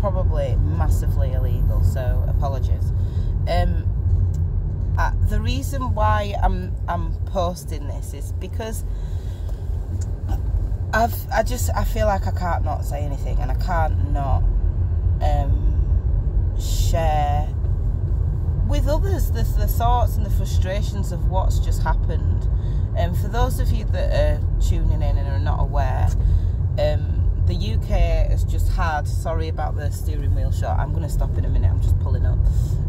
probably massively illegal, so apologies. The reason why I'm posting this is because I feel like I can't not say anything, and I can't not share with others the thoughts and the frustrations of what's just happened. For those of you that are tuning in and are not aware, the UK has just had, sorry about the steering wheel shot, I'm going to stop in a minute, I'm just pulling up.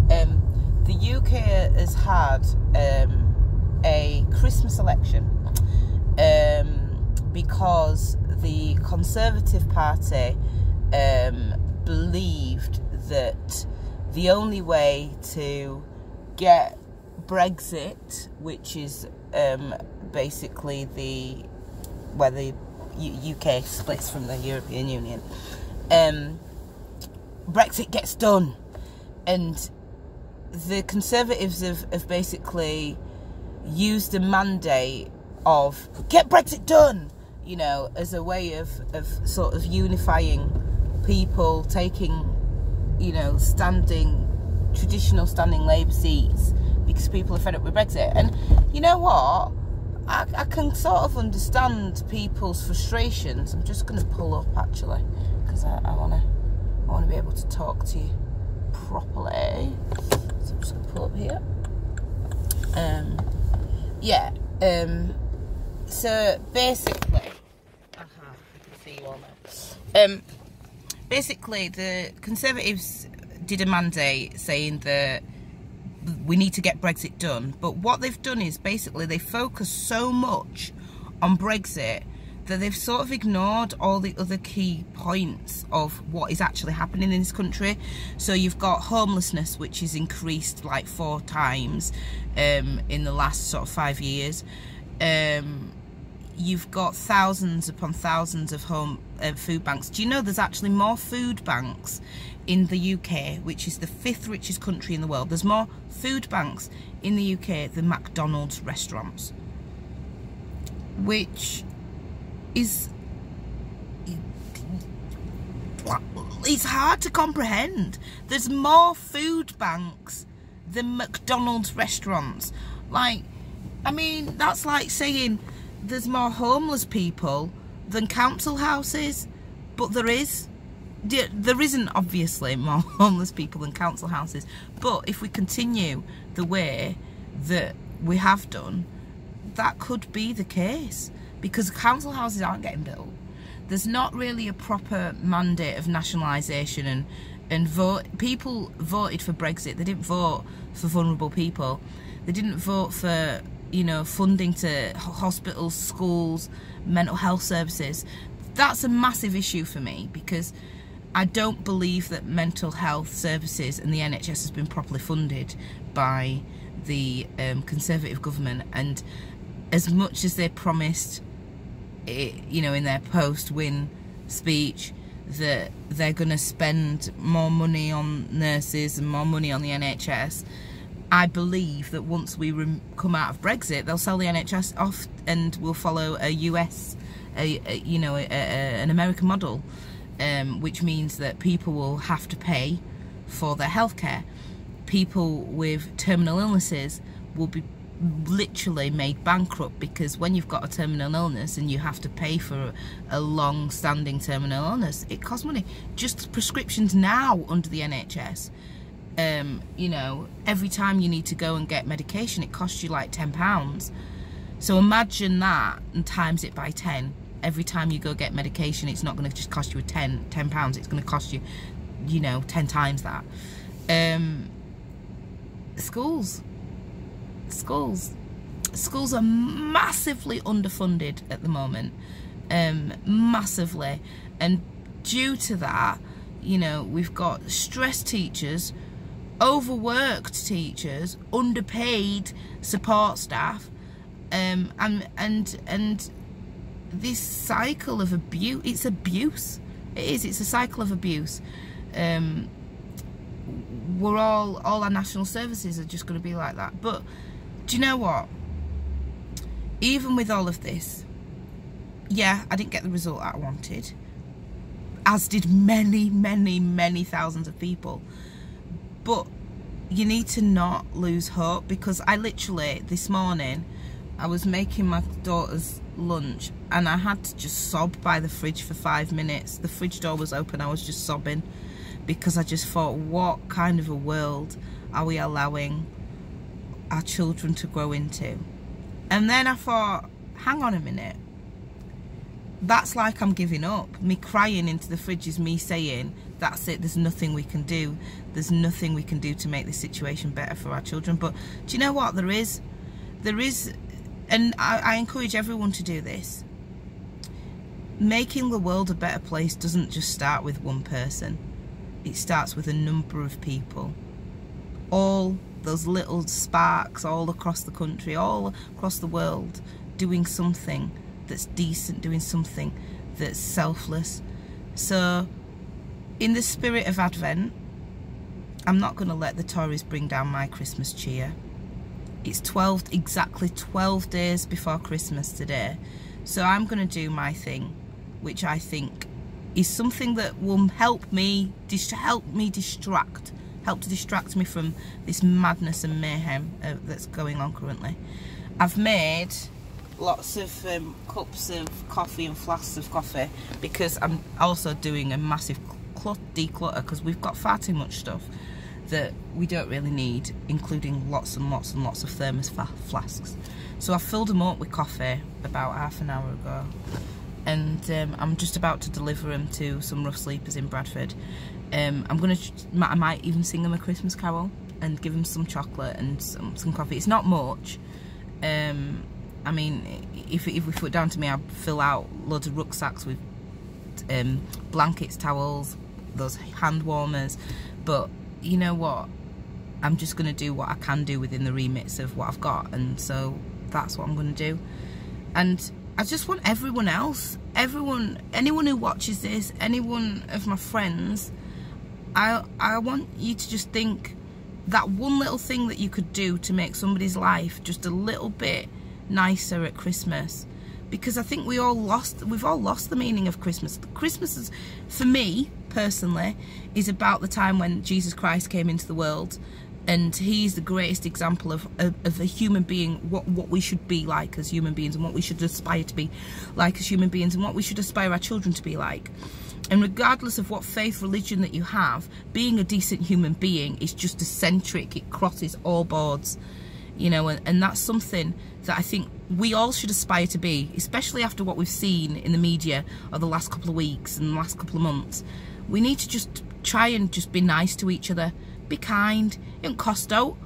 The UK has had a Christmas election because the Conservative Party believed that the only way to get Brexit, which is basically where the UK splits from the European Union, Brexit gets done, and the Conservatives have basically used a mandate of get Brexit done, you know, as a way of sort of unifying people, taking, you know, traditional standing Labour seats because people are fed up with Brexit. And you know what? I can sort of understand people's frustrations. I'm just going to pull up actually because I want to be able to talk to you properly. So I'm just going to pull up here. So basically, I can see you all now. Basically, the Conservatives did a mandate saying that we need to get Brexit done, but what they've done is basically they focus so much on Brexit that they've sort of ignored all the other key points of what is actually happening in this country. So you've got homelessness, which has increased like 4 times in the last sort of 5 years. You've got thousands upon thousands of food banks. Do you know there's actually more food banks in the UK, which is the 5th richest country in the world? There's more food banks in the UK than McDonald's restaurants, which is, it's hard to comprehend. There's more food banks than McDonald's restaurants. Like, I mean, that's like saying there's more homeless people than council houses, but there isn't obviously more homeless people than council houses. But if we continue the way that we have done, that could be the case, because council houses aren't getting built. There's not really a proper mandate of nationalisation, and people voted for Brexit. They didn't vote for vulnerable people. They didn't vote for, you know, funding to hospitals, schools, mental health services. That's a massive issue for me, because I don't believe that mental health services and the NHS has been properly funded by the Conservative government. And as much as they promised, you know, in their post-win speech that they're going to spend more money on nurses and more money on the NHS, I believe that once we come out of Brexit, they'll sell the NHS off and we'll follow a US, an American model, which means that people will have to pay for their healthcare. People with terminal illnesses will be literally made bankrupt, because when you've got a terminal illness and you have to pay for a long-standing terminal illness, it costs money. Just prescriptions now under the NHS, you know, every time you need to go and get medication, it costs you like £10. So imagine that and times it by 10. Every time you go get medication, it's not going to just cost you £10. It's going to cost you, you know, 10 times that. Schools are massively underfunded at the moment, massively, and due to that, you know, we've got stressed teachers, overworked teachers, underpaid support staff, and this cycle of abuse. It's abuse. It's a cycle of abuse. We're all our national services are just going to be like that. But do you know what? Even with all of this, yeah, I didn't get the result I wanted. as did many, many, many thousands of people. But you need to not lose hope, because I literally, this morning, I was making my daughter's lunch and I had to just sob by the fridge for 5 minutes. The fridge door was open, I was just sobbing, because I just thought, what kind of a world are we allowing our children to grow into? And then I thought, hang on a minute, that's like I'm giving up. Me crying into the fridge is me saying, that's it, there's nothing we can do. There's nothing we can do to make this situation better for our children. But do you know what? There is, and I encourage everyone to do this. Making the world a better place doesn't just start with one person. It starts with a number of people. All those little sparks all across the country, all across the world, doing something that's decent, doing something that's selfless. So, in the spirit of Advent, I'm not going to let the Tories bring down my Christmas cheer. It's exactly 12 days before Christmas today. So I'm going to do my thing, which I think is something that will help to distract me from this madness and mayhem that's going on currently. I've made lots of cups of coffee and flasks of coffee, because I'm also doing a massive declutter, because we've got far too much stuff that we don't really need, including lots and lots and lots of thermos flasks. So I filled them up with coffee about half an hour ago, and I'm just about to deliver them to some rough sleepers in Bradford. I might even sing them a Christmas carol and give them some chocolate and some coffee. It's not much. I mean, if we put it down to me, I'd fill out loads of rucksacks with blankets, towels, those hand warmers. But you know what? I'm just going to do what I can do within the remits of what I've got, and so that's what I'm going to do. And I just want everyone else, anyone who watches this, anyone of my friends, I want you to just think that one little thing that you could do to make somebody's life just a little bit nicer at Christmas. Because I think we've all lost the meaning of Christmas. Christmas is, for me personally, is about the time when Jesus Christ came into the world, and he's the greatest example of a human being, what we should be like as human beings, and what we should aspire to be like as human beings, and what we should aspire our children to be like. And regardless of what faith, religion that you have, being a decent human being is just eccentric. It crosses all boards, you know, and that's something that I think we all should aspire to be, especially after what we've seen in the media over the last couple of weeks and the last couple of months. We need to just try and just be nice to each other, be kind. It don't cost out.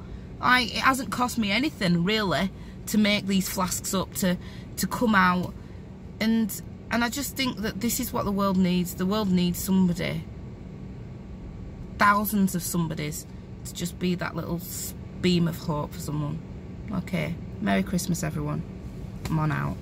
It hasn't cost me anything really to make these flasks up, to come out, and I just think that this is what the world needs. The world needs somebody, thousands of somebodies, to just be that little beam of hope for someone. Okay, Merry Christmas everyone. I'm on out.